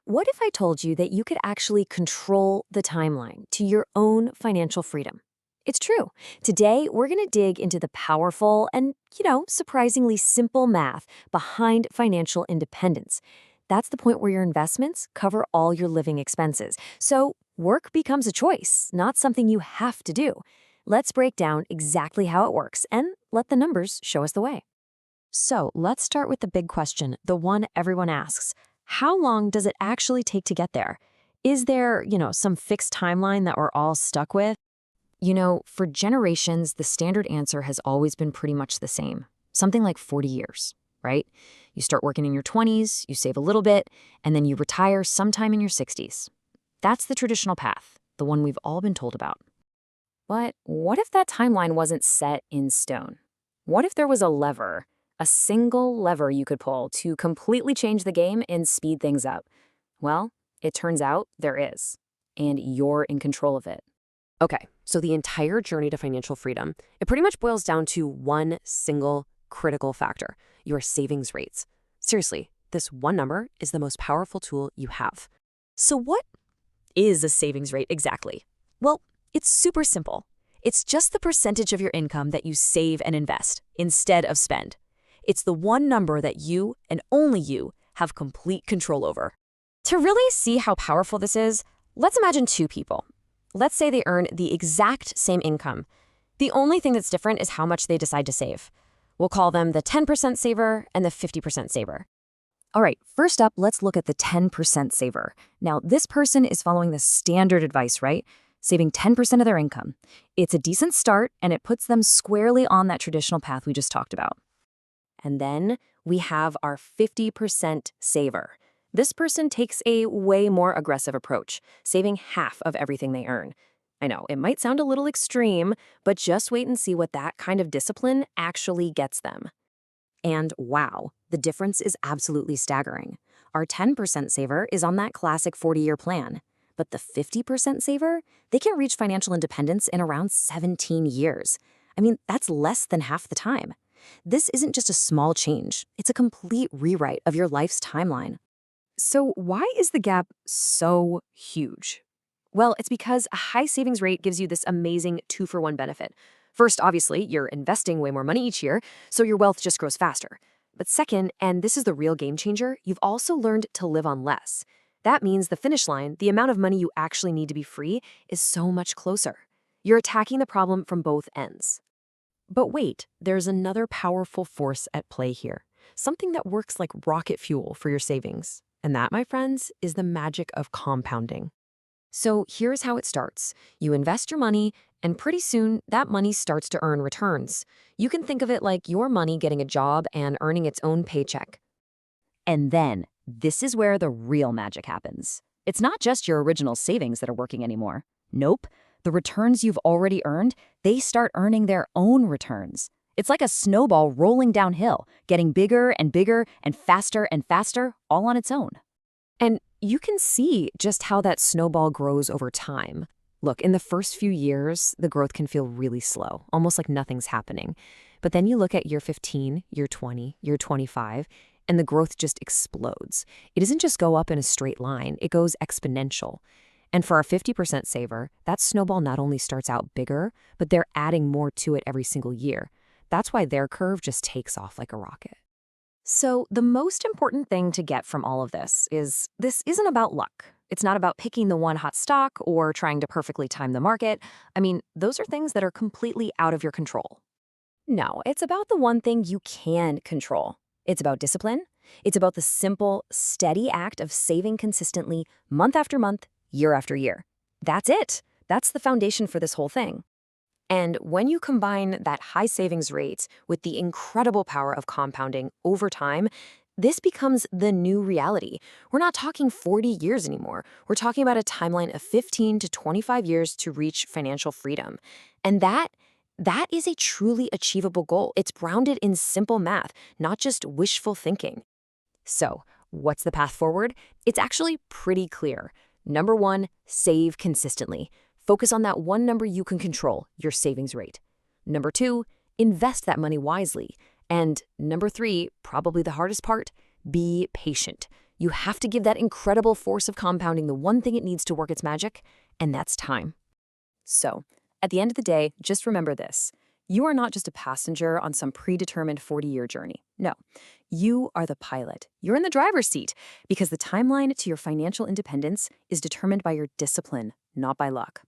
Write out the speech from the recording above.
What if I told you that you could actually control the timeline to your own financial freedom? It's true. Today, we're going to dig into the powerful and, surprisingly simple math behind financial independence. That's the point where your investments cover all your living expenses. So, work becomes a choice, not something you have to do. Let's break down exactly how it works and let the numbers show us the way. So let's start with the big question, the one everyone asks. How long does it actually take to get there? Is there, some fixed timeline that we're all stuck with? For generations, the standard answer has always been pretty much the same. Something like 40 years, right? You start working in your 20s, you save a little bit, and then you retire sometime in your 60s. That's the traditional path, the one we've all been told about. But what if that timeline wasn't set in stone? What if there was a single lever you could pull to completely change the game and speed things up? Well, it turns out there is, and you're in control of it. Okay, so the entire journey to financial freedom, it pretty much boils down to one single critical factor, your savings rates. Seriously, this one number is the most powerful tool you have. So what is a savings rate exactly? Well, it's super simple. It's just the percentage of your income that you save and invest instead of spend. It's the one number that you, and only you, have complete control over. To really see how powerful this is, let's imagine two people. Let's say they earn the exact same income. The only thing that's different is how much they decide to save. We'll call them the 10% saver and the 50% saver. All right, first up, let's look at the 10% saver. Now, this person is following the standard advice, right? Saving 10% of their income. It's a decent start, and it puts them squarely on that traditional path we just talked about. And then we have our 50% saver. This person takes a way more aggressive approach, saving half of everything they earn. I know, it might sound a little extreme, but just wait and see what that kind of discipline actually gets them. And wow, the difference is absolutely staggering. Our 10% saver is on that classic 40-year plan. But the 50% saver, they can reach financial independence in around 17 years. I mean, that's less than half the time. This isn't just a small change. It's a complete rewrite of your life's timeline. So why is the gap so huge? Well, it's because a high savings rate gives you this amazing two-for-one benefit. First, obviously, you're investing way more money each year, so your wealth just grows faster. But second, and this is the real game changer, you've also learned to live on less. That means the finish line, the amount of money you actually need to be free, is so much closer. You're attacking the problem from both ends. But wait, there's another powerful force at play here. Something that works like rocket fuel for your savings. And that, my friends, is the magic of compounding. So here's how it starts. You invest your money, and pretty soon that money starts to earn returns. You can think of it like your money getting a job and earning its own paycheck. And then, this is where the real magic happens. It's not just your original savings that are working anymore. Nope. The returns you've already earned, they start earning their own returns. It's like a snowball rolling downhill, getting bigger and bigger and faster, all on its own. And you can see just how that snowball grows over time. Look, in the first few years, the growth can feel really slow, almost like nothing's happening. But then you look at year 15, year 20, year 25, and the growth just explodes. It doesn't just go up in a straight line, it goes exponential. And for our 50% saver, that snowball not only starts out bigger, but they're adding more to it every single year. That's why their curve just takes off like a rocket. So the most important thing to get from all of this isn't about luck. It's not about picking the one hot stock or trying to perfectly time the market. I mean, those are things that are completely out of your control. No, it's about the one thing you can control. It's about discipline. It's about the simple, steady act of saving consistently month after month, year after year. That's it. That's the foundation for this whole thing. And when you combine that high savings rate with the incredible power of compounding over time, this becomes the new reality. We're not talking 40 years anymore. We're talking about a timeline of 15 to 25 years to reach financial freedom. And that is a truly achievable goal. It's grounded in simple math, not just wishful thinking. So, what's the path forward? It's actually pretty clear. Number one, save consistently. Focus on that one number you can control, your savings rate. Number two, invest that money wisely. And number three, probably the hardest part, be patient. You have to give that incredible force of compounding the one thing it needs to work its magic, and that's time. So, at the end of the day, just remember this. You are not just a passenger on some predetermined 40-year journey. No, you are the pilot. You're in the driver's seat because the timeline to your financial independence is determined by your discipline, not by luck.